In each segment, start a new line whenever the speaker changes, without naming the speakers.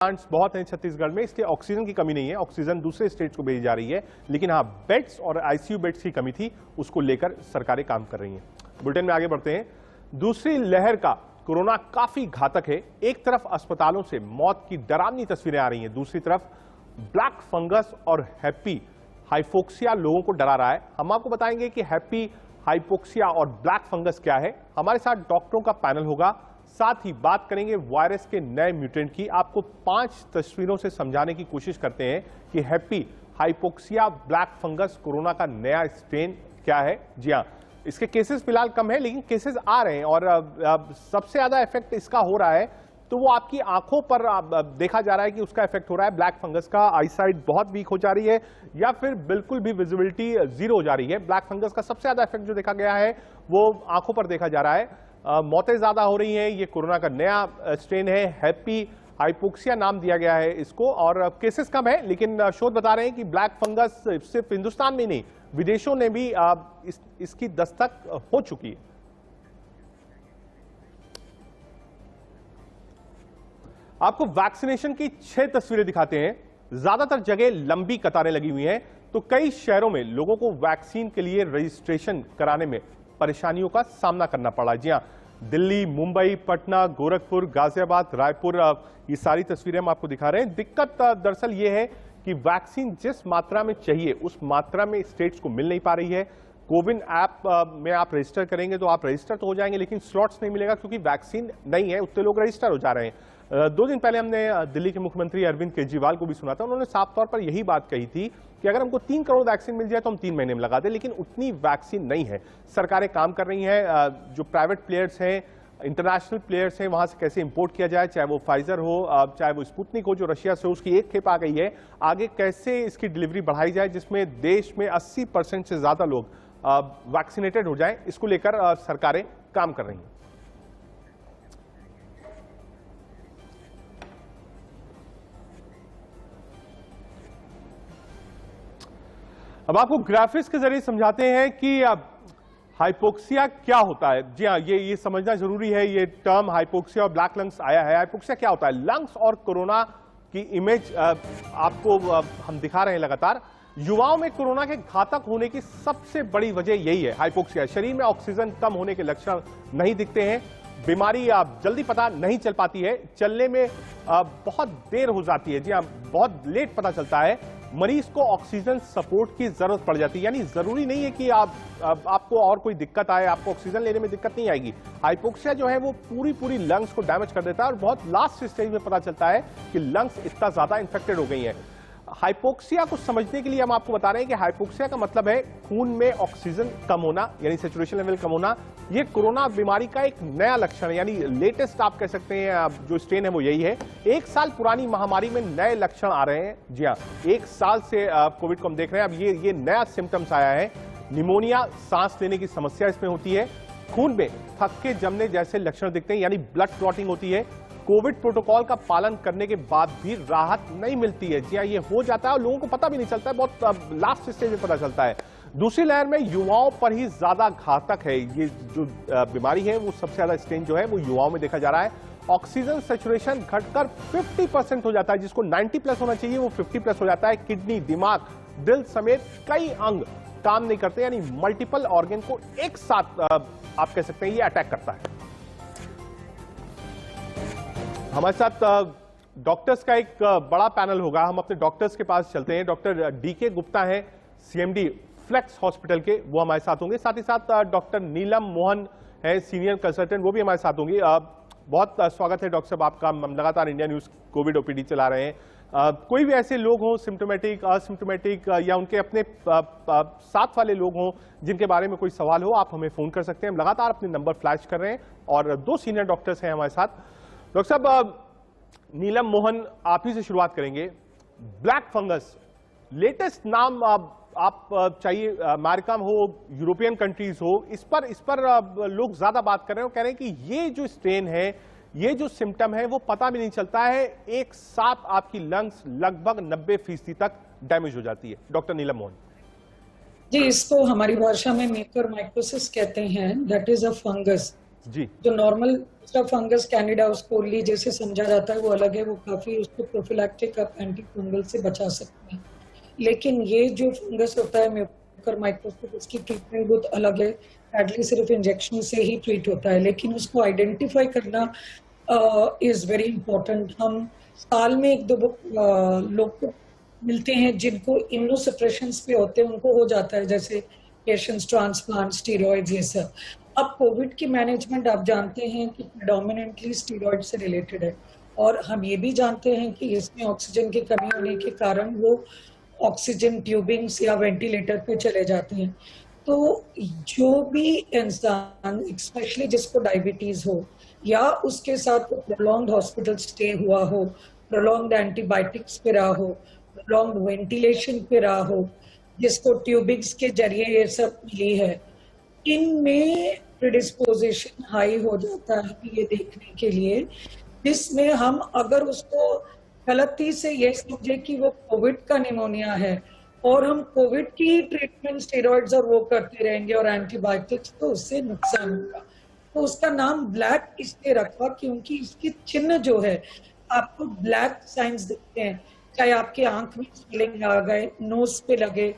Plants बहुत हैं छत्तीसगढ़ में, इसके ऑक्सीजन की कमी नहीं है, ऑक्सीजन दूसरे स्टेट्स को भेजी जा रही है, लेकिन हाँ बेड्स और आईसीयू बेड्स की कमी थी, उसको लेकर सरकारें काम कर रही हैं। बुलेटिन में आगे बढ़ते हैं। दूसरी लहर का कोरोना काफी घातक है। एक तरफ अस्पतालों से मौत की डरावनी तस्वीरें आ रही हैं, दूसरी तरफ ब्लैक फंगस और हैप्पी हाइपोक्सिया लोगों को डरा रहा है। हम आपको बताएंगे कि हैप्पी हाइपोक्सिया और ब्लैक फंगस क्या है। हमारे साथ डॉक्टरों का पैनल होगा, साथ ही बात करेंगे वायरस के नए म्यूटेंट की। आपको 5 तस्वीरों से समझाने की कोशिश करते हैं कि happy hypoxia black fungus corona का नया स्ट्रेन क्या है। जी हाँ, इसके केसेस फिलहाल कम है, लेकिन केसेस आ रहे हैं और सबसे ज्यादा इफेक्ट इसका हो रहा है तो वो आपकी आंखों पर देखा जा रहा है कि उसका इफेक्ट हो रहा है। ब्लैक फंगस का आईसाइट बहुत वीक हो जा रही है या फिर बिल्कुल भी विजिबिलिटी जीरो हो जा रही है। ब्लैक फंगस का सबसे ज्यादा इफेक्ट जो देखा गया है वो आंखों पर देखा जा रहा है। मौतें ज्यादा हो रही हैं। ये कोरोना का नया स्ट्रेन है, हैप्पी हाइपोक्सिया नाम दिया गया है इसको, और केसेस कम है, लेकिन शोध बता रहे हैं कि ब्लैक फंगस सिर्फ हिंदुस्तान में नहीं, विदेशों में भी इसकी दस्तक हो चुकी है। आपको वैक्सीनेशन की 6 तस्वीरें दिखाते हैं। ज्यादातर जगह लंबी कतारें लगी हुई हैं, तो कई शहरों में लोगों को वैक्सीन के लिए रजिस्ट्रेशन कराने में परेशानियों का सामना करना पड़ा। जी हां, दिल्ली, मुंबई, पटना, गोरखपुर, गाजियाबाद, रायपुर, ये सारी तस्वीरें हम आपको दिखा रहे हैं। दिक्कत दरअसल ये है कि वैक्सीन जिस मात्रा में चाहिए उस मात्रा में स्टेट्स को मिल नहीं पा रही है। कोविन ऐप में आप रजिस्टर करेंगे तो आप रजिस्टर तो हो जाएंगे, लेकिन स्लॉट्स नहीं मिलेगा क्योंकि वैक्सीन नहीं है, उतने लोग रजिस्टर हो जा रहे हैं। 2 दिन पहले हमने दिल्ली के मुख्यमंत्री अरविंद केजरीवाल को भी सुना था। उन्होंने साफ तौर पर यही बात कही थी कि अगर हमको 3 करोड़ वैक्सीन मिल जाए तो हम 3 महीने में लगा दें, लेकिन उतनी वैक्सीन नहीं है। सरकारें काम कर रही हैं, जो प्राइवेट प्लेयर्स हैं, इंटरनेशनल प्लेयर्स हैं, वहां से कैसे इंपोर्ट किया जाए, चाहे वो फाइजर हो, चाहे वो स्पुतनिक हो जो रशिया से, उसकी एक खेप आ गई है, आगे कैसे इसकी डिलीवरी बढ़ाई जाए जिसमें देश में 80% से ज्यादा लोग वैक्सीनेटेड हो जाएं, इसको लेकर सरकारें काम कर रही हैं। अब आपको ग्राफिक्स के जरिए समझाते हैं कि हाइपोक्सिया क्या होता है। जी हाँ, ये समझना जरूरी है। ये टर्म हाइपोक्सिया और ब्लैक लंग्स आया है। हाइपोक्सिया क्या होता है? लंग्स और कोरोना की इमेज आपको हम दिखा रहे हैं लगातार। युवाओं में कोरोना के घातक होने की सबसे बड़ी वजह यही है, हाइपोक्सिया। शरीर में ऑक्सीजन कम होने के लक्षण नहीं दिखते हैं, बीमारी जल्दी पता नहीं चल पाती है, चलने में बहुत देर हो जाती है। जी हाँ, बहुत लेट पता चलता है। मरीज को ऑक्सीजन सपोर्ट की जरूरत पड़ जाती है, यानी जरूरी नहीं है कि आपको और कोई दिक्कत आए, आपको ऑक्सीजन लेने में दिक्कत नहीं आएगी। हाइपोक्सिया जो है वो पूरी लंग्स को डैमेज कर देता है और बहुत लास्ट स्टेज में पता चलता है कि लंग्स इतना ज्यादा इंफेक्टेड हो गई हैं। हाइपोक्सिया को समझने के लिए हम आपको बता रहे हैं कि हाइपोक्सिया का मतलब है खून में ऑक्सीजन कम होना, यानी सैचुरेशन लेवल कम होना। ये कोरोना बीमारी का एक नया लक्षण है, यानी लेटेस्ट आप कह सकते हैं जो स्ट्रेन है वो यही है। 1 साल पुरानी महामारी में नए लक्षण आ रहे हैं। जी हाँ, 1 साल से कोविड को हम देख रहे हैं। अब ये नया सिम्टम्स आया है। निमोनिया, सांस लेने की समस्या इसमें होती है। खून में थक्के जमने जैसे लक्षण दिखते हैं, यानी ब्लड क्लॉटिंग होती है। कोविड प्रोटोकॉल का पालन करने के बाद भी राहत नहीं मिलती है। जी हाँ, ये हो जाता है और लोगों को पता भी नहीं चलता है, बहुत लास्ट स्टेज में पता चलता है। दूसरी लहर में युवाओं पर ही ज्यादा घातक है। ये जो बीमारी है वो सबसे ज्यादा स्ट्रेन जो है वो युवाओं में देखा जा रहा है। ऑक्सीजन सैचुरेशन घटकर 50% हो जाता है, जिसको 90+ होना चाहिए वो 50+ हो जाता है। किडनी, दिमाग, दिल समेत कई अंग काम नहीं करते, यानी मल्टीपल ऑर्गन को एक साथ आप कह सकते हैं ये अटैक करता है। हमारे साथ डॉक्टर्स का एक बड़ा पैनल होगा, हम अपने डॉक्टर्स के पास चलते हैं। डॉक्टर डीके गुप्ता हैं, सीएमडी फ्लेक्स हॉस्पिटल के, वो हमारे साथ होंगे। साथ ही साथ डॉक्टर नीलम मोहन है, सीनियर कंसल्टेंट, वो भी हमारे साथ होंगी। बहुत स्वागत है डॉक्टर साहब आपका। हम लगातार इंडिया न्यूज कोविड ओपीडी चला रहे हैं। कोई भी ऐसे लोग हों सिम्टोमेटिक, असिम्टोमेटिक, या उनके अपने साथ वाले लोग हों जिनके बारे में कोई सवाल हो, आप हमें फोन कर सकते हैं। हम लगातार अपने नंबर फ्लैश कर रहे हैं और 2 सीनियर डॉक्टर्स हैं हमारे साथ। डॉक्टर साहब, नीलम मोहन, आप ही से शुरुआत करेंगे। ब्लैक फंगस लेटेस्ट नाम आप चाहिए, अमेरिका में हो, यूरोपियन कंट्रीज हो, इस पर लोग ज्यादा बात कर रहे हैं। कह रहे हैं कि ये जो स्ट्रेन है, ये जो सिम्टम है वो पता भी नहीं चलता है, एक साथ आपकी लंग्स लगभग 90% तक डैमेज हो जाती है। डॉक्टर नीलम मोहन
जी, इसको हमारी भाषा में म्यूकोरमाइकोसिस कहते हैं। दैट इज अ फंगस
जी।
जो नॉर्मल फंगस कैंडिडा उसको जैसे समझा जाता है वो अलग है, वो काफी उसको प्रोफिलैक्टिक एंटी फंगल से बचा सकते हैं। लेकिन ये जो फंगस होता है म्यूकर माइकोसिस, इसकी ट्रीटमेंट बहुत अलग है। एटली सिर्फ इंजेक्शन से ही ट्रीट होता है, लेकिन उसको आइडेंटिफाई करना इज वेरी इंपॉर्टेंट। हम साल में एक दो लोग को मिलते हैं जिनको इम्यूनोसप्रेशन पे होते हैं, उनको हो जाता है, जैसे पेशेंट्स ट्रांसप्लांट, स्टीरॉइड्स, ये सब। अब कोविड की मैनेजमेंट आप जानते हैं कि प्रेडोमिनेंटली स्टीरॉइड से रिलेटेड है, और हम ये भी जानते हैं कि इसमें ऑक्सीजन की कमी होने के कारण वो ऑक्सीजन ट्यूबिंग्स या वेंटिलेटर पे चले जाते हैं। तो जो भी इंसान, स्पेशली जिसको डायबिटीज हो या उसके साथ प्रोलॉन्ग हॉस्पिटल स्टे हुआ हो, प्रोलॉन्ग एंटीबायोटिक्स पे रहा हो, प्रोलॉन्ग वेंटिलेशन पे रहा हो, जिसको ट्यूबिंग्स के जरिए ये सब मिली है, इनमें प्रिडिस्पोजिशन हाई हो जाता है ये देखने के लिए, जिसमें हम अगर उसको गलती से ये समझे कि वो कोविड का निमोनिया है और हम कोविड की ट्रीटमेंट स्टेरॉइड्स और वो करते रहेंगे और एंटीबायोटिक्स, तो उससे नुकसान होगा। तो उसका नाम ब्लैक इसलिए रखा क्योंकि इसकी चिन्ह जो है, आपको ब्लैक साइंस दिखते हैं, चाहे आपके आंख में स्वेलिंग आ गए, नोज पे लगे,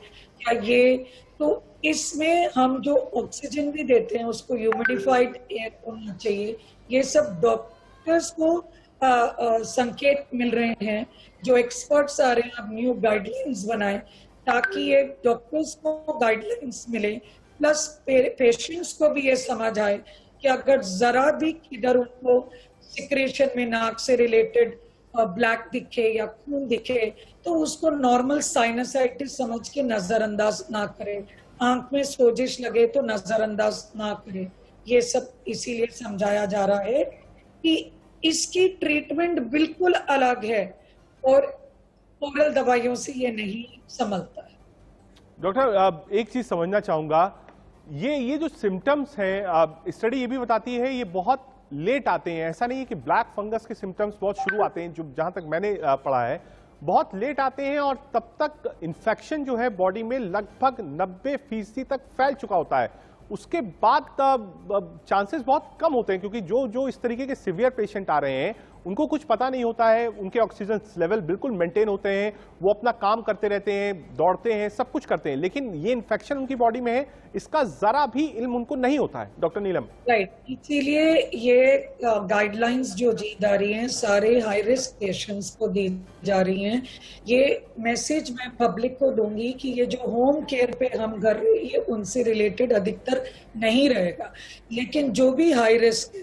या ये, तो इसमें हम जो ऑक्सीजन भी देते हैं उसको ह्यूमिडिफाइड एयर होना चाहिए। ये सब डॉक्टर्स को संकेत मिल रहे हैं, जो एक्सपर्ट्स आ रहे हैं, अब न्यू गाइडलाइंस बनाए ताकि ये डॉक्टर्स को गाइडलाइंस मिले, प्लस पेशेंट्स को भी ये समझ आए कि अगर जरा भी किधर उनको सिक्रेशन में नाक से रिलेटेड ब्लैक दिखे या खून दिखे, तो उसको नॉर्मल साइनसाइटिस समझ के नजरअंदाज ना करें, आंख में सोजिश लगे तो नजरअंदाज ना करें। ये सब इसीलिए समझाया जा रहा है कि इसकी ट्रीटमेंट बिल्कुल अलग है और ओरल दवाइयों से ये नहीं संभलता है।
डॉक्टर, एक चीज समझना चाहूंगा, ये जो सिम्टम्स हैं, स्टडी ये भी बताती है ये बहुत लेट आते हैं। ऐसा नहीं है कि ब्लैक फंगस के सिम्टम्स बहुत शुरू आते हैं, जो जहां तक मैंने पढ़ा है बहुत लेट आते हैं, और तब तक इन्फेक्शन जो है बॉडी में लगभग 90% तक फैल चुका होता है। उसके बाद चांसेस बहुत कम होते हैं, क्योंकि जो इस तरीके के सिवियर पेशेंट आ रहे हैं उनको कुछ पता नहीं होता है, उनके ऑक्सीजन लेवल बिल्कुल मेंटेन होते हैं, वो अपना काम करते रहते हैं, दौड़ते हैं, सब कुछ करते हैं, लेकिन ये इन्फेक्शन उनकी बॉडी में है, इसका जरा भी इल्म उनको नहीं होता है। डॉक्टर नीलम,
राइट, इसीलिए ये गाइडलाइंस जो दी जा रही हैं सारे हाई रिस्क पेशेंट्स को दी जा रही हैं। ये मैसेज मैं पब्लिक को दूंगी कि ये जो होम केयर पे हम कर रहे हैं ये उनसे रिलेटेड अधिकतर नहीं रहेगा, लेकिन जो भी हाई रिस्क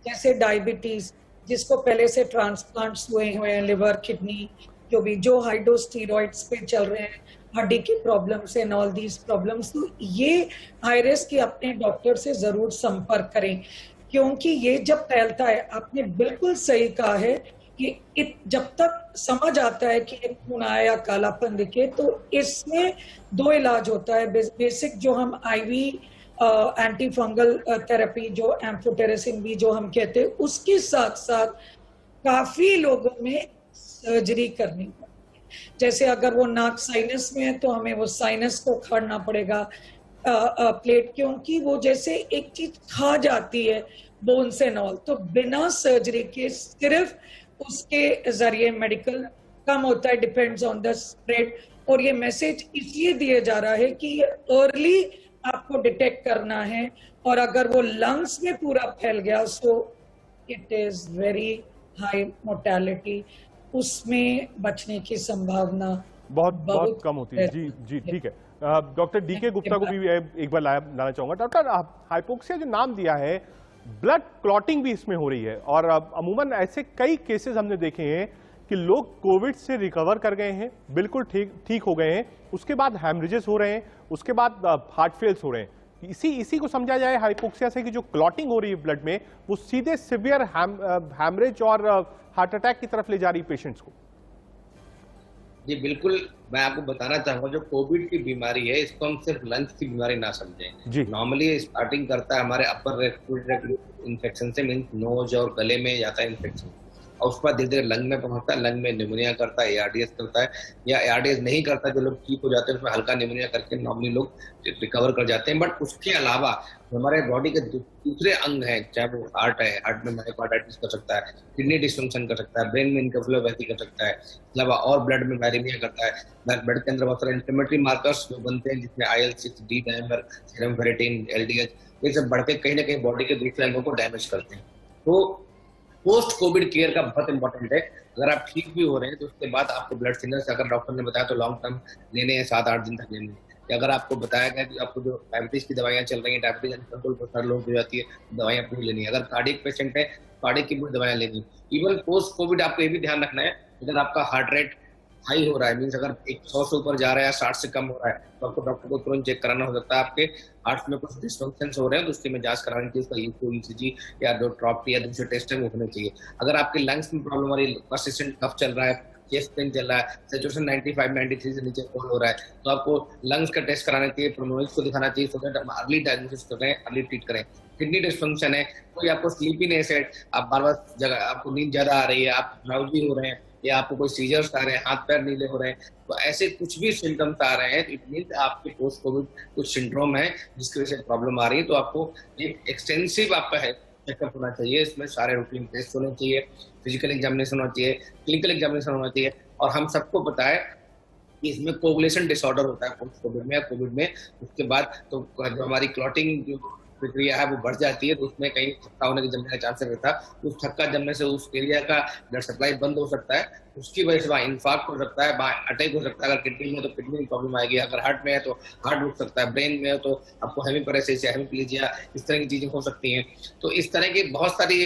जैसे डायबिटीज, जिसको पहले से ट्रांसप्लांट्स हुए हैं, लिवर, किडनी, जो भी जो हाइड्रोस्टेरॉइड्स पे चल रहे हैं, हड्डी की problems and all these problems, तो ये हाई रिस्क की अपने डॉक्टर से जरूर संपर्क करें, क्योंकि ये जब फैलता है, आपने बिल्कुल सही कहा है कि जब तक समझ आता है कि एक खून आया या कालापन दिखे, तो इसमें दो इलाज होता है। बेसिक जो हम आईवी एंटी फंगल थेरेपी, जो एम्फोटेरेसिन भी जो हम कहते हैं, उसके साथ साथ काफी लोगों में सर्जरी करनी पड़ती है। जैसे अगर वो नाक साइनस में है तो हमें वो साइनस को उखाड़ना पड़ेगा, प्लेट, क्योंकि वो जैसे एक चीज खा जाती है बोन्स एंड ऑल, तो बिना सर्जरी के सिर्फ उसके जरिए मेडिकल कम होता है, डिपेंड्स ऑन द स्प्रेड। और ये मैसेज इसलिए दिया जा रहा है कि ये अर्ली आपको डिटेक्ट करना है, और अगर वो लंग्स में पूरा फैल गया so it is very high mortality, उसमें बचने की संभावना
बहुत कम होती है। जी जी, ठीक है। डॉक्टर डीके गुप्ता को भी एक बार लाना चाहूंगा। डॉक्टर, हाइपोक्सिया जो नाम दिया है, ब्लड क्लॉटिंग भी इसमें हो रही है, और अमूमन ऐसे कई केसेस हमने देखे हैं कि लोग कोविड से रिकवर कर गए हैं, बिल्कुल ठीक हो गए हैं, उसके बाद हैमरेजेस हो रहे हैं, उसके बाद हार्ट फेल्स हो रहे हैं। इसी को समझा जाए हाइपोक्सिया से कि जो क्लॉटिंग हो रही है ब्लड में, वो सीधे सिवियर हैमरेज और हार्ट अटैक की तरफ ले जा रही है पेशेंट्स को।
जी बिल्कुल, मैं आपको बताना चाहूंगा, जो कोविड की बीमारी है इसको हम सिर्फ लंग्स की बीमारी ना समझें। नॉर्मली स्टार्टिंग करता है हमारे अपर रेस्पिरेटरी इन्फेक्शन से, मींस नोज और गले में जाता है इन्फेक्शन, और उसके बाद धीरे धीरे लंग में पहुंचता है, लंग में निमोनिया करता है, ARDS करता है, या ARDS नहीं करता, जो लोग ठीक हो जाते हैं उसमें हल्का निमोनिया करके नॉर्मली लोग रिकवर कर जाते हैं। बट उसके अलावा हमारे बॉडी के दूसरे अंग हैं, चाहे वो हार्ट है, हार्ट में मायोकार्डाइटिस कर सकता है, किडनी डिस्फंक्शन कर सकता है, ब्रेन में इनकेफेलोपैथी कर सकता है, इसके अलावा और ब्लड में वायरेमिया करता है, ब्लड के अंदर बहुत सारे इन्फ्लेमेटरी मार्कर्स जो बनते हैं जिसमें IL-6, D dimer, serum ferritin, LDH, ये सब बढ़ के कहीं ना कहीं बॉडी के दूसरे अंगों को डैमेज करते हैं। तो पोस्ट कोविड केयर का बहुत इंपॉर्टेंट है। अगर आप ठीक भी हो रहे हैं तो उसके बाद आपको ब्लड थिनर्स अगर डॉक्टर ने बताया तो लॉन्ग टर्म लेने हैं, 7-8 दिन तक लेने हैं। कि अगर आपको बताया गया कि आपको जो डायबिटीज की दवाइयां चल रही हैं, डायबिटीज कंट्रोल पर हर लोग हो जाती है, दवाइयां पूरी लेनी है। अगर कार्डियक पेशेंट है, कार्डियक की पूरी दवाइयां लेनी है। इवन पोस्ट कोविड आपको ये भी ध्यान रखना है, अगर आपका हार्ट रेट हाई हो रहा है, मीन्स अगर 100 से ऊपर जा रहा है, 60 से कम हो रहा है, तो आपको डॉक्टर को तुरंत चेक कराना हो सकता है। आपके हार्ट में कुछ डिस्फंक्शंस हो रहे हैं तो उसकी में जांच करानी चाहिए, उसका ECG या जो ट्रॉप्टी या दूसरे टेस्ट है वो होने चाहिए। अगर आपके लंग्स में प्रॉब्लम आ रही है, पर्सिस्टेंट कफ चल रहा है, चेस्ट पेन चल रहा है, सैचुरेशन 95-93 से नीचे फॉल हो रहा है, तो आपको लंग्स का टेस्ट कराना चाहिए, प्रोनोइक्स को दिखाना चाहिए, सो दैट हम अर्ली डायग्नोसिस करें, अर्ली ट्रीट करें। किडनी डिस्फंक्शन है, कोई आपको स्लीपीनेस है, आप बार-बार जगह आपको नींद ज्यादा आ रही है, आप ड्राउजी हो रहे हैं, या आपको कोई सीजर्स आ रहे हैं, हाथ पैर नीले हो रहे हैं, तो ऐसे कुछ भी सिम्टम्स आ रहे हैं, इट मींस आपके पोस्ट कोविड कुछ सिंड्रोम है जिसकी वजह से प्रॉब्लम आ रही है। तो आपको एक एक्सटेंसिव आपका है चेकअप होना चाहिए, इसमें सारे रूटीन टेस्ट होने चाहिए, फिजिकल एग्जामिनेशन होना चाहिए, क्लिनिकल एग्जामिनेशन होना चाहिए। और हम सबको पता है कि इसमें कोगुलेशन डिसऑर्डर होता है पोस्ट कोविड में या कोविड में, उसके बाद तो जो हमारी क्लॉटिंग जो प्रक्रिया है वो बढ़ जाती है, तो उसमें कहीं थक्का होने के जमने का चांस रहता है। उस थक्का जमने से उस एरिया का ब्लड सप्लाई बंद हो सकता है, उसकी वजह से वहाँ इन्फार्क्ट हो सकता है, वहाँ अटैक हो सकता है। अगर किडनी में तो किडनी में प्रॉब्लम आएगी, अगर हार्ट में है तो हार्ट रुक सकता है, ब्रेन में है तो आपको हेमीपैरेसिस या हेमीप्लीजिया इस तरह की चीजें हो सकती हैं। तो इस तरह की बहुत सारी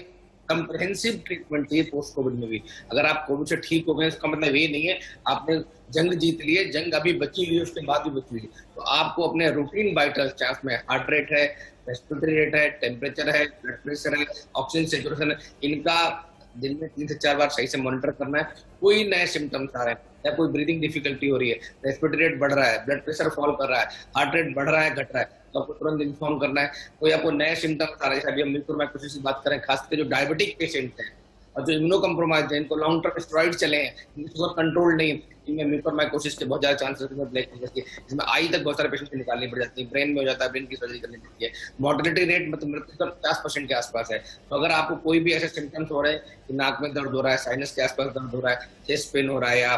कंप्रहेंसिव ट्रीटमेंट चाहिए पोस्ट कोविड में भी। अगर आप कोविड से ठीक हो गए इसका मतलब ये नहीं है आपने जंग जीत लिए, जंग अभी बची हुई है, उसके बाद भी बची हुई। तो आपको अपने रूटीन वाइटल्स, चाहे उसमें हार्ट रेट है, रेस्पिरेटरी रेट है, टेम्परेचर है, ब्लड प्रेशर है, ऑक्सीजन सेचुरेशन है, इनका दिन में 3 से 4 बार सही से मॉनिटर करना है। कोई नए सिम्टम्स आ रहे हैं या कोई ब्रीदिंग डिफिकल्टी हो रही है, रेस्पिरेटरी रेट बढ़ रहा है, ब्लड प्रेशर फॉल कर रहा है, हार्ट रेट बढ़ रहा है, घट रहा है, तो आपको तुरंत इन्फॉर्म करना है। कोई आपको नए सिम्टम्स आ रहे हैं, अभी हम म्यूकोरमाइकोसिस की बात करें, खासकर जो डायबिटिक पेशेंट हैं और जो इम्यूनो कम्प्रोमाइज है, इनको लॉन्ग टर्म स्टेरॉइड चले हैं, इनको कंट्रोल नहीं, इनमें म्यूकोरमाइकोसिस के बहुत ज्यादा चांसेस हैं, ब्लैक फंगस के, इसमें आई तक बहुत सारे पेशेंट की निकालनी पड़ जाती है, ब्रेन में हो जाता है, ब्रेन की सर्जरी करनी पड़ती है। मॉर्टेलिटी रेट मतलब मृत्यु दर 50% के आसपास है। तो अगर आपको कोई भी ऐसे सिम्टम्स हो रहे हैं कि नाक में दर्द हो रहा है, साइनस के आसपास दर्द हो रहा है, चेस्ट पेन हो रहा है, या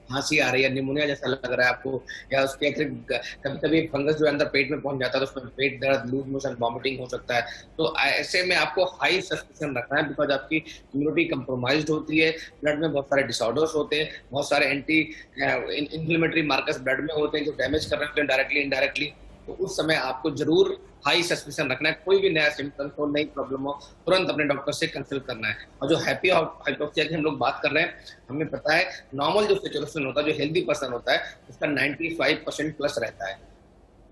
खांसी आ रही है, निमोनिया जैसा लग रहा है आपको, या उसके कभी कभी फंगस जो अंदर पेट में पहुंच जाता है तो उसमें पेट दर्द, लूज मोशन, वॉमिटिंग हो सकता है, तो ऐसे में आपको हाई सस्पिशन रखना है, बिकॉज आपकी इम्यूनिटी कंप्रोमाइज्ड होती है, ब्लड में बहुत सारे डिसऑर्डर्स होते हैं, बहुत सारे एंटी इन्फ्लेमेटरी मार्कर्स ब्लड में होते हैं जो डैमेज कर रहे हैं डायरेक्टली इनडायरेक्टली। तो उस समय आपको जरूर हाई सस्पिशन रखना है, कोई भी नया सिम्टम्स हो, नई प्रॉब्लम हो, तुरंत अपने डॉक्टर से कंसल्ट करना है। और जो हैप्पी हाइपोक्सिया की हम लोग बात कर रहे हैं, हमें पता है नॉर्मल जो सिचुएशन होता है, जो हेल्दी पर्सन होता है, उसका 95% प्लस रहता है,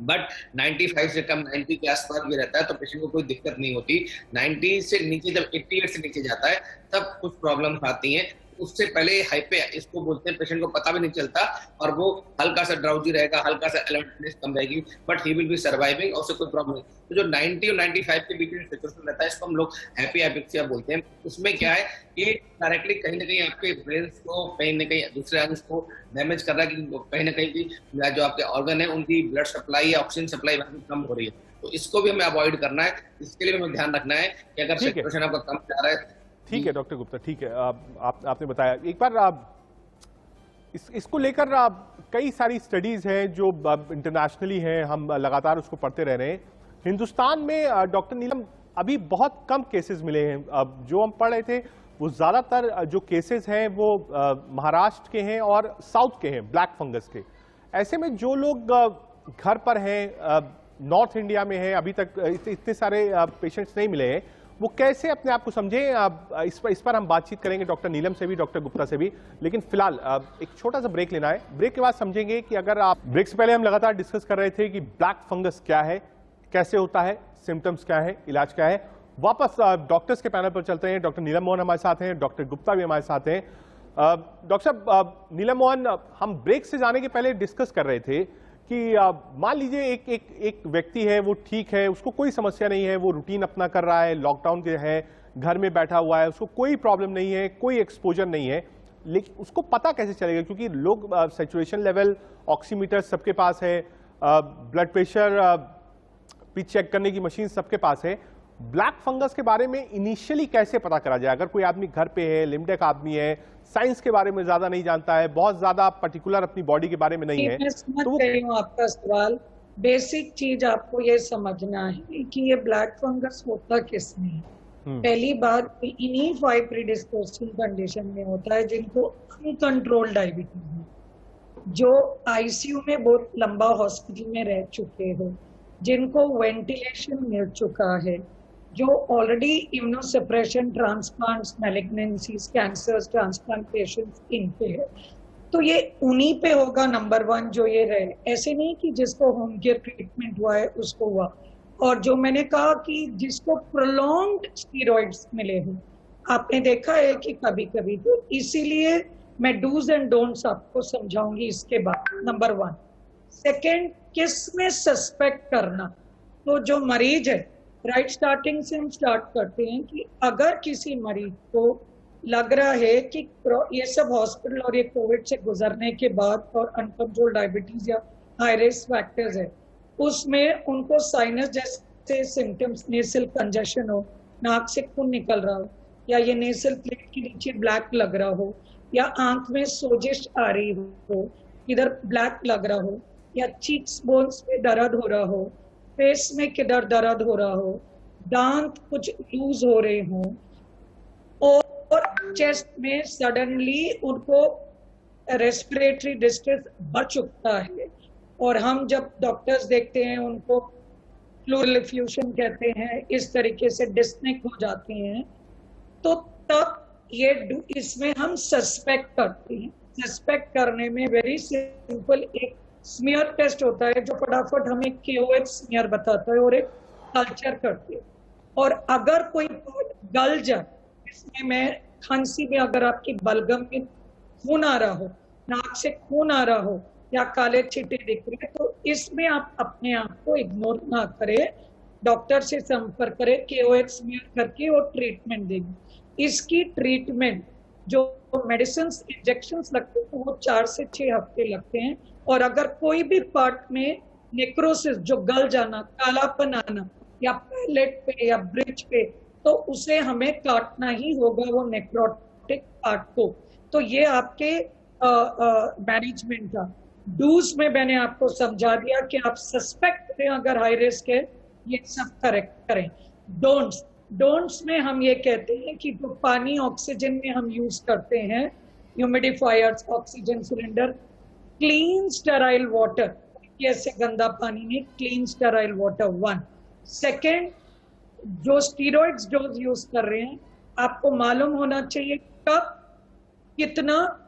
बट 95 से कम 90 के आसपास भी रहता है तो पेशेंट को कोई दिक्कत नहीं होती। 90 से नीचे, जब 88 से नीचे जाता है तब कुछ प्रॉब्लम्स आती हैं। उससे पहले हाइपे इसको बोलते हैं, पेशेंट को पता भी नहीं चलता और वो हल्का सा ड्राउजी रहेगा, हल्का सा अलर्टनेस कम रहेगी, but he will be surviving और उससे कोई प्रॉब्लम नहीं। तो जो 90 और 95 के बीच में सिचुएशन रहता है, इसको हम लोग हैप्पी हाइपोक्सिया बोलते हैं। उसमें क्या है कि डायरेक्टली कहीं ना कहीं आपके ब्रेन को, कहीं ना कहीं दूसरे अंग को डैमेज कर रहा है, कि कहीं ना कहीं जो आपके ऑर्गन है उनकी ब्लड सप्लाई या ऑक्सीजन सप्लाई कम हो रही है, तो इसको भी हमें अवॉइड करना है। इसके लिए हमें ध्यान रखना है कि अगर सिचुएशन आपका कम जा रहा है।
ठीक है डॉक्टर गुप्ता, ठीक है, आपने बताया। एक बार इसको लेकर कई सारी स्टडीज हैं जो इंटरनेशनली हैं, हम लगातार उसको पढ़ते रह रहे हैं। हिंदुस्तान में डॉक्टर नीलम अभी बहुत कम केसेस मिले हैं। जो हम पढ़ रहे थे वो ज्यादातर जो केसेस हैं वो महाराष्ट्र के हैं और साउथ के हैं, ब्लैक फंगस के। ऐसे में जो लोग घर पर हैं, नॉर्थ इंडिया में हैं, अभी तक इतने सारे पेशेंट्स नहीं मिले हैं, वो कैसे अपने आप को समझें? इस पर हम बातचीत करेंगे डॉक्टर नीलम से भी, डॉक्टर गुप्ता से भी, लेकिन फिलहाल एक छोटा सा ब्रेक लेना है। ब्रेक के बाद समझेंगे कि अगर आप, ब्रेक से पहले हम लगातार डिस्कस कर रहे थे कि ब्लैक फंगस क्या है, कैसे होता है, सिम्टम्स क्या है, इलाज क्या है। वापस डॉक्टर्स के पैनल पर चलते हैं। डॉक्टर नीलम मोहन हमारे साथ हैं, डॉक्टर गुप्ता भी हमारे साथ हैं। डॉक्टर साहब, नीलम मोहन, हम ब्रेक से जाने के पहले डिस्कस कर रहे थे कि मान लीजिए एक व्यक्ति है, वो ठीक है, उसको कोई समस्या नहीं है, वो रूटीन अपना कर रहा है, लॉकडाउन के है घर में बैठा हुआ है, उसको कोई प्रॉब्लम नहीं है, कोई एक्सपोजर नहीं है, लेकिन उसको पता कैसे चलेगा? क्योंकि लोग सैचुरेशन लेवल ऑक्सीमीटर सबके पास है, ब्लड प्रेशर भी चेक करने की मशीन सबके पास है। ब्लैक फंगस के बारे में इनिशियली कैसे पता करा जाए? अगर कोई आदमी घर पे है, लिम्डेक आदमी है, साइंस के बारे में ज्यादा नहीं जानता है, बहुत ज्यादा पर्टिकुलर अपनी बॉडी के बारे में नहीं है,
मैं समझ
तो
रही हूँ आपका सवाल। बेसिक चीज आपको ये समझना है कि ये ब्लैक फंगस होता किसमें है। पहली बात, इन्हीं 5 प्रीडिस्पोजिंग कंडीशन में होता है जिनको अनकंट्रोल डायबिटीज है, जो आईसीयू में बहुत लंबा हॉस्पिटल में रह चुके हो, जिनको वेंटिलेशन मिल चुका है, जो already immunosuppression, transplants, malignancies, cancers, transplantations इन पे है। तो ये उन्हीं पे होगा नंबर 1 जो ये रहे। ऐसे नहीं कि जिसको होम केयर ट्रीटमेंट हुआ है उसको हुआ। और जो मैंने कहा कि जिसको प्रोलॉन्ग्ड स्टीरॉइड्स मिले हैं, आपने देखा है कि कभी कभी, तो इसीलिए मैं डूज एंड डोंट्स आपको समझाऊंगी इसके बाद। नंबर 1। सेकेंड, किस में सस्पेक्ट करना। तो जो मरीज है, राइट स्टार्टिंग से हम स्टार्ट करते हैं कि अगर किसी मरीज को लग रहा है कि ये सब हॉस्पिटल और ये कोविड से गुजरने के बाद और अनकंट्रोल डायबिटीज या हाई रिस्क फैक्टर्स है, उसमें उनको साइनस जैसे सिम्टम्स, नेसल कंजेशन हो, नाक से खून निकल रहा हो, या ये नेसल प्लेट के नीचे ब्लैक लग रहा हो, या आंख में सोजिश आ रही हो, इधर ब्लैक लग रहा हो, या चीक्स बोन्स पे दर्द हो रहा हो, फेस में किधर दर्द हो रहा हो, दांत कुछ लूज हो रहे हो, और चेस्ट में सडनली उनको रेस्पिरेटरी डिस्ट्रेस बढ़ चुका है, और हम जब डॉक्टर्स देखते हैं उनको प्लूरल एफ्यूजन कहते हैं, इस तरीके से डिस्नेक हो जाते हैं, तो तब ये इसमें हम सस्पेक्ट करते हैं। सस्पेक्ट करने में वेरी सिंपल एक स्मीयर टेस्ट होता है जो फटाफट हमें KOH स्मीयर बताता है और एक कल्चर करते हैं। और अगर कोई गल जाए, इसमें मैं खांसी में अगर आपकी बलगम में खून आ रहा हो, नाक से खून आ रहा हो, या काले छींटे दिख रहे, तो इसमें आप अपने आप को इग्नोर ना करें, डॉक्टर से संपर्क करें, KOH स्मीयर करके और ट्रीटमेंट देंगे। इसकी ट्रीटमेंट जो मेडिसिन इंजेक्शंस लगते हैं वो 4 से 6 हफ्ते लगते हैं। और अगर कोई भी पार्ट में नेक्रोसिस, जो गल जाना, कालापन आना, या पैलेट पे या ब्रिज पे, तो उसे हमें काटना ही होगा वो नेक्रोटिक पार्ट को। तो ये आपके मैनेजमेंट का डूज में मैंने आपको समझा दिया कि आप सस्पेक्ट करें अगर हाई रिस्क है, ये सब करेक्ट करें। डोंट्स में हम ये कहते हैं कि जो पानी ऑक्सीजन में हम यूज करते हैं, humidifiers, oxygen cylinder, clean sterile water, ऐसे गंदा पानी नहीं, क्लीन स्टेराइल वाटर 1। सेकेंड, जो स्टीरॉइड्स डोज यूज कर रहे हैं, आपको मालूम होना चाहिए कब, कितना,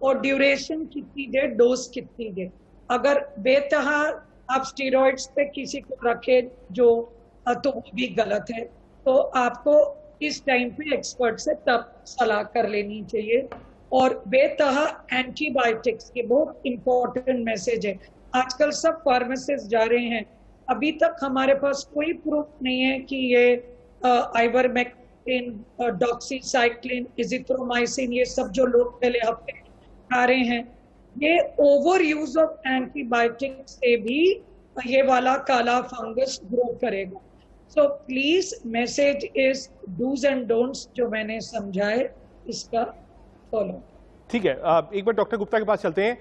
और ड्यूरेशन कितनी देर, डोज कितनी देर। अगर बेतहा आप स्टीरॉइड्स पे किसी को रखे जो, तो वो भी गलत है। तो आपको इस टाइम पे एक्सपर्ट से तब सलाह कर लेनी चाहिए। और बेतहा एंटीबायोटिक्स, ये बहुत इंपॉर्टेंट मैसेज है। आजकल सब फार्मासिस्ट जा रहे हैं, अभी तक हमारे पास कोई प्रूफ नहीं है कि ये आइवरमेक्टिन, डॉक्सीसाइक्लिन, इजिथ्रोमाइसिन, ये सब जो लोग पहले हफ्ते खा रहे हैं, ये ओवर यूज ऑफ एंटीबायोटिक्स से भी ये वाला काला फंगस ग्रो करेगा। So please, message is dos and don'ts जो मैंने समझाए, इसका फॉलो।
ठीक है, एक बार डॉक्टर गुप्ता के पास चलते हैं।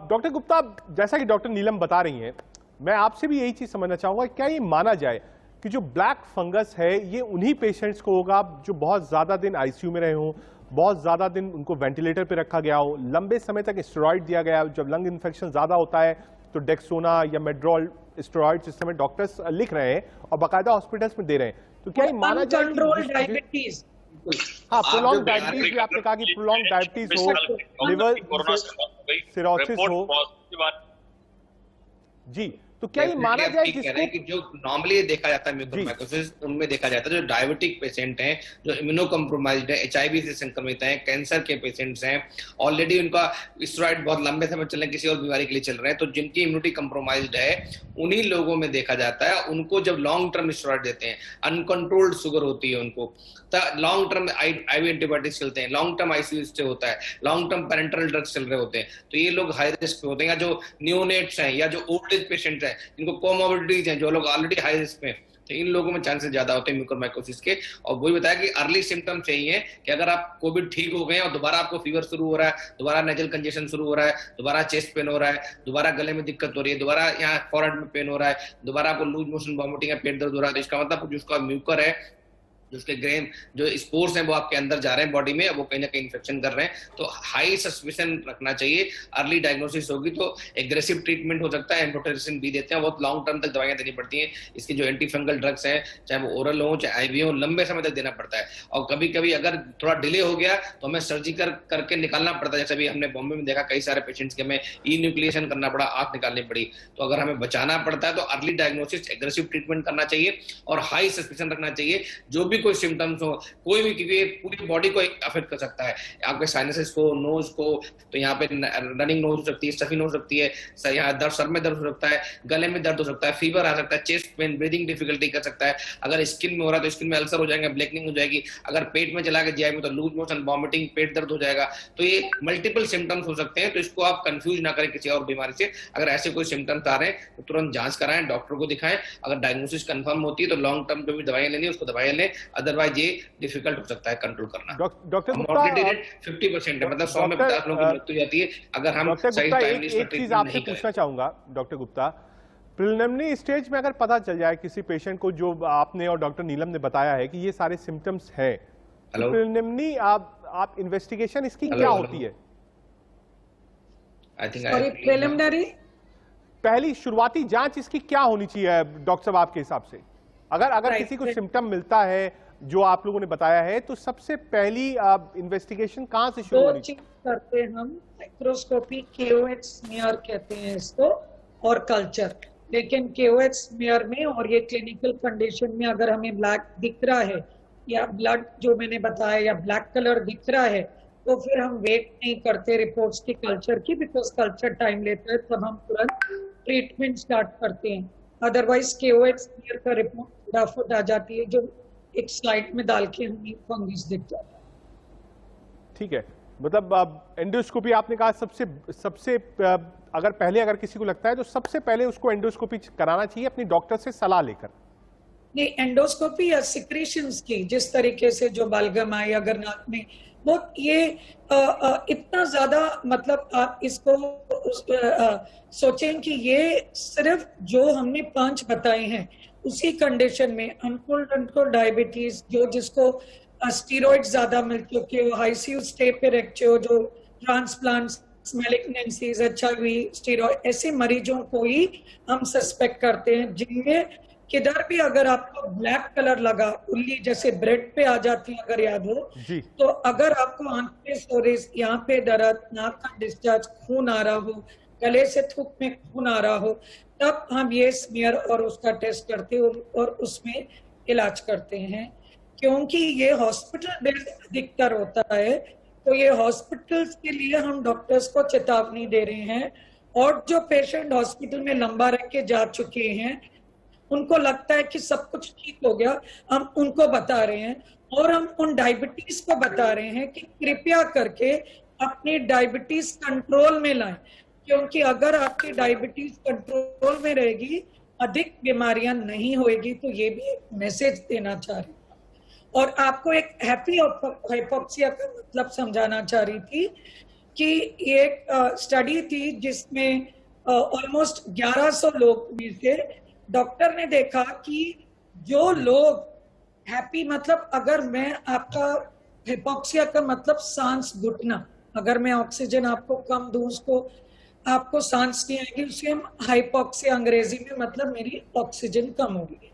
डॉक्टर गुप्ता, जैसा कि डॉक्टर नीलम बता रही हैं, मैं आपसे भी यही चीज समझना चाहूंगा, क्या ये माना जाए कि जो ब्लैक फंगस है ये उन्हीं पेशेंट्स को होगा जो बहुत ज्यादा दिन आईसीयू में रहे हों, बहुत ज्यादा दिन उनको वेंटिलेटर पे रखा गया हो, लंबे समय तक स्टेरॉइड दिया गया, जब लंग इन्फेक्शन ज्यादा होता है तो डेक्सोना या मेड्रोल स्टेरॉइड इस समय डॉक्टर्स लिख रहे हैं और बाकायदा हॉस्पिटल्स में दे रहे हैं, तो क्या ये माना जाए
डायबिटीज,
हाँ, प्रोलॉन्ग डायबिटीज, आपने कहा कि प्रोलॉन्ग डायबिटीज हो, लिवर सिरोसिस हो, जी, तो क्या ये माना
Definitely
जाए
आप ठीक कह
जिसको
रहे हैं कि जो नॉर्मली देखा जाता है म्यूकोरमाइकोसिस, उनमें देखा जाता है जो डायबिटिक पेशेंट हैं, जो इम्यूनो कम्प्रोमाइज्ड है, एचआईवी से संक्रमित हैं, कैंसर के पेशेंट्स हैं, ऑलरेडी उनका स्टेरॉइड बहुत लंबे समय चल रहे हैं, किसी और बीमारी के लिए चल रहे हैं, तो जिनकी इम्यूनिटी कम्प्रोमाइज्ड है उन्हीं लोगों में देखा जाता है। उनको जब लॉन्ग टर्म स्टेरॉइड देते हैं, अनकंट्रोल्ड शुगर होती है उनको, लॉन्ग टर्म आईवी एंटीबायोटिक्स चलते हैं, लॉन्ग टर्म आईसीयू स्टे होता है, लॉन्ग टर्म पेरेंटल ड्रग्स चल रहे होते हैं, तो ये लोग हाई रिस्क पे होते हैं। या जो न्यूनेट्स हैं या जो ओल्ड एज पेशेंट हैं, जिनको कोमोर्बिडिटीज हैं, जो लोग ऑलरेडी हाई रिस्क में, तो इन लोगों में चांसेस ज्यादा होते हैं म्यूकोरमाइकोसिस के। और वही बताया कि अर्ली सिम्टम्स यही है कि अगर आप कोविड ठीक हो गए और दोबारा आपको फीवर शुरू हो रहा है, दोबारा नेजल कंजेशन शुरू हो रहा है, दोबारा चेस्ट पेन हो रहा है, दोबारा गले में दिक्कत हो रही है, दोबारा यहाँ फॉरहेड में पेन हो रहा है, दोबारा आपको लूज मोशन वॉमिटिंग या पेट दर्द हो रहा है, तो इसका मतलब जिसका म्यूकर है, जिसके ग्रेन जो स्पोर्स हैं वो आपके अंदर जा रहे हैं बॉडी में, वो कहीं ना कहीं इन्फेक्शन कर रहे हैं, तो हाई सस्पिशन रखना चाहिए। अर्ली डायग्नोसिस होगी तो एग्रेसिव ट्रीटमेंट हो सकता है, एम्फोटेरिसिन भी देते हैं, बहुत लॉन्ग टर्म तक दवाइयां देनी पड़ती हैं। इसकी जो एंटी फंगल ड्रग्स हैं, चाहे वो ओरल हो चाहे आईवी हो, लंबे समय तक देना पड़ता है। और कभी कभी अगर थोड़ा डिले हो गया तो हमें सर्जिकल करके निकालना पड़ता है, जैसे अभी हमने बॉम्बे में देखा कई सारे पेशेंट्स के हमें ई न्यूक्लिएशन करना पड़ा, आंख निकालनी पड़ी। तो अगर हमें बचाना पड़ता है तो अर्ली डायग्नोसिस, एग्रेसिव ट्रीटमेंट करना चाहिए और हाई सस्पिशन रखना चाहिए। जो भी कोई सिम्टम्स हो, कोई भी, क्योंकि पूरी बॉडी को अफेक्ट कर सकता है, आपके साइनसेस को, नोज को, तो यहाँ पे रनिंग नोज हो सकती है, स्टफी नोज हो सकती है, यहाँ दर्द, सर में दर्द हो सकता है, गले में दर्द हो सकता है, फीवर आ सकता है, चेस्ट पेन, ब्रीदिंग डिफिकल्टी कर सकता है। अगर स्किन में हो रहा है तो स्किन में अल्सर हो जाएगा, ब्लैकनिंग हो जाएगी। अगर पेट में चला गया जीआई में तो लूज मोशन, वॉमिटिंग, पेट दर्द हो जाएगा। तो ये मल्टीपल सिम्टम्स हो सकते हैं, तो इसको आप कंफ्यूज ना करें किसी और बीमारी से। अगर ऐसे कोई सिम्टम्स आ रहे हैं तो तुरंत जांच कराएं, डॉक्टर को दिखाएं। अगर डायग्नोसिस कंफर्म होती है तो लॉन्ग टर्म जो भी दवाइयां लेनी है उसको दवाइयां लें, अदरवाइज ये डिफिकल्ट हो सकता है कंट्रोल करना।
डॉक्टर गुप्ता,
मॉर्टेलिटी रेट 50% है, मतलब 100 में 50 लोगों की मृत्यु जाती है अगर हम सही टाइमली इसका
एक चीज
ट्रीटमेंट
आपसे
नहीं करें।
पूछना चाहूंगा डॉक्टर गुप्ता, प्रिलिमिनरी स्टेज में अगर पता चल जाए किसी पेशेंट को, जो आपने और डॉक्टर नीलम ने बताया है कि ये सारे सिम्टम्स हैं, तो प्रिलिमिनरी आप इन्वेस्टिगेशन इसकी क्या होती है?
आई थिंक
सॉरी, प्रिलिमिनरी
पहली शुरुआती जांच इसकी क्या होनी चाहिए डॉक्टर साहब आपके हिसाब से? अगर किसी को सिम्टम मिलता है जो आप लोगों ने बताया है, तो सबसे पहली इन्वेस्टिगेशन कहां से शुरू
दो
होनी
चीज करते हैं हम, माइक्रोस्कोपी, KOH स्मीयर कहते हैं इसको, और कल्चर। लेकिन KOH स्मीयर में और ये क्लिनिकल कंडीशन में अगर हमें ब्लैक दिख रहा है या ब्लड जो मैंने बताया या ब्लैक कलर दिख रहा है, तो फिर हम वेट नहीं करते रिपोर्ट्स की कल्चर की, बिकॉज कल्चर टाइम लेता है, तब हम तुरंत ट्रीटमेंट स्टार्ट करते हैं। अदरवाइज KOH स्मीयर का रिपोर्ट फटाफट आ जाती है, जो एक स्लाइड में डाल के हमें फंगस दिख जाता है।
ठीक है, मतलब एंडोस्कोपी आपने कहा सबसे अगर किसी को लगता है तो सबसे पहले उसको एंडोस्कोपी कराना चाहिए अपनी डॉक्टर से सलाह लेकर।
नहीं, एंडोस्कोपी या सिक्रेशंस की, जिस तरीके से जो बलगम आए अगर नाक में, वो ये इतना ज्यादा, मतलब आप इसको सोचें कि ये सिर्फ जो हमने 5 बताए हैं उसी कंडीशन में अनकंट्रोल्ड डायबिटीज, जो जिसको स्टीरॉइड ज्यादा मिल चुके हो, आईसीयू स्टे पे रखे हो, जो ट्रांसप्लांट्स, मैलिग्नेंसीज, HIV, स्टीरॉइड, ऐसे मरीजों को ही हम सस्पेक्ट करते हैं, जिनमें किधर भी अगर आपको ब्लैक कलर लगा, उल्ली जैसे ब्रेड पे आ जाती है अगर याद हो, तो अगर आपको आंख पे सोरिस, यहाँ पे दर्द, नाक का डिस्चार्ज, खून आ रहा हो, गले से थूक में खून आ रहा हो, तब हम ये स्मीयर और उसका टेस्ट करते हैं और उसमें इलाज करते हैं। क्योंकि ये हॉस्पिटल बेस्ड अधिकतर होता है, तो ये हॉस्पिटल्स के लिए हम डॉक्टर्स को चेतावनी दे रहे हैं, और जो पेशेंट हॉस्पिटल में लंबा रह के जा चुके हैं, उनको लगता है कि सब कुछ ठीक हो गया, हम उनको बता रहे हैं, और हम उन डायबिटीज को बता रहे हैं कि कृपया करके अपनी डायबिटीज कंट्रोल में लाएं, क्योंकि अगर आपकी डायबिटीज कंट्रोल में रहेगी, अधिक बीमारियां नहीं होएगी। तो ये भी एक मैसेज देना चाह रही हूँ। और आपको एक हैप्पी हाइपोक्सिया का मतलब समझाना चाह रही थी कि एक स्टडी थी जिसमें ऑलमोस्ट 1100 लोग में से डॉक्टर ने देखा कि जो लोग हैप्पी, मतलब अगर मैं आपका हाइपोक्सिया का मतलब सांस घुटना, अगर मैं ऑक्सीजन आपको कम दूं, उसको आपको सांस नहीं आएगी, उसे हम हाइपोक्सिया अंग्रेजी में, मतलब मेरी ऑक्सीजन कम होगी।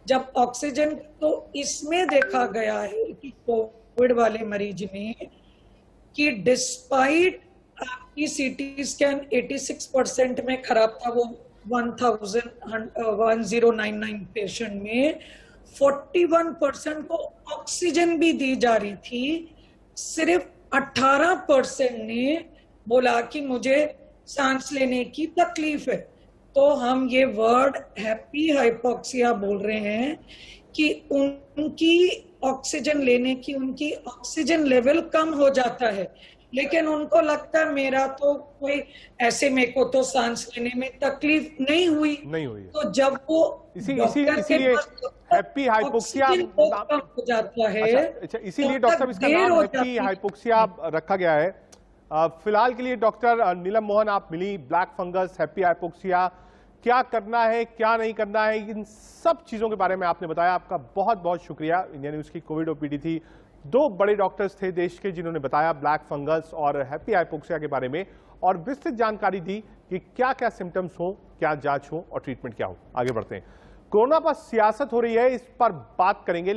जब ऑक्सीजन, तो इसमें देखा गया है कि कोविड वाले मरीज में कि डिस्पाइट आपकी CT स्कैन 86% में खराब था, वो 1099 पेशेंट में 41% को ऑक्सीजन भी दी जा रही थी। सिर्फ 18% ने बोला कि मुझे सांस लेने की तकलीफ है। तो हम ये वर्ड हैप्पी हाइपोक्सिया बोल रहे हैं कि उनकी ऑक्सीजन लेने की उनकी ऑक्सीजन लेवल कम हो जाता है, लेकिन उनको लगता है मेरा तो कोई ऐसे, मेरे को तो सांस लेने में तकलीफ नहीं हुई। तो जब वो
इसीलिए हैप्पी हाइपोक्सिया
कम हो जाता है।
अच्छा, इसीलिए डॉक्टर साहब इसका नाम हैप्पी हाइपोक्सिया रखा गया है। फिलहाल के लिए डॉक्टर नीलम मोहन आप मिली, ब्लैक फंगस, हैप्पी हाइपोक्सिया, क्या करना है क्या नहीं करना है, इन सब चीजों के बारे में आपने बताया। आपका बहुत बहुत शुक्रिया। इंडिया न्यूज की कोविड ओपीडी थी, दो बड़े डॉक्टर्स थे देश के जिन्होंने बताया ब्लैक फंगस और हैप्पी हाइपोक्सिया के बारे में और विस्तृत जानकारी दी कि क्या क्या सिम्टम्स हो, क्या जांच हो और ट्रीटमेंट क्या हो। आगे बढ़ते हैं। कोरोना पर सियासत हो रही है, इस पर बात करेंगे।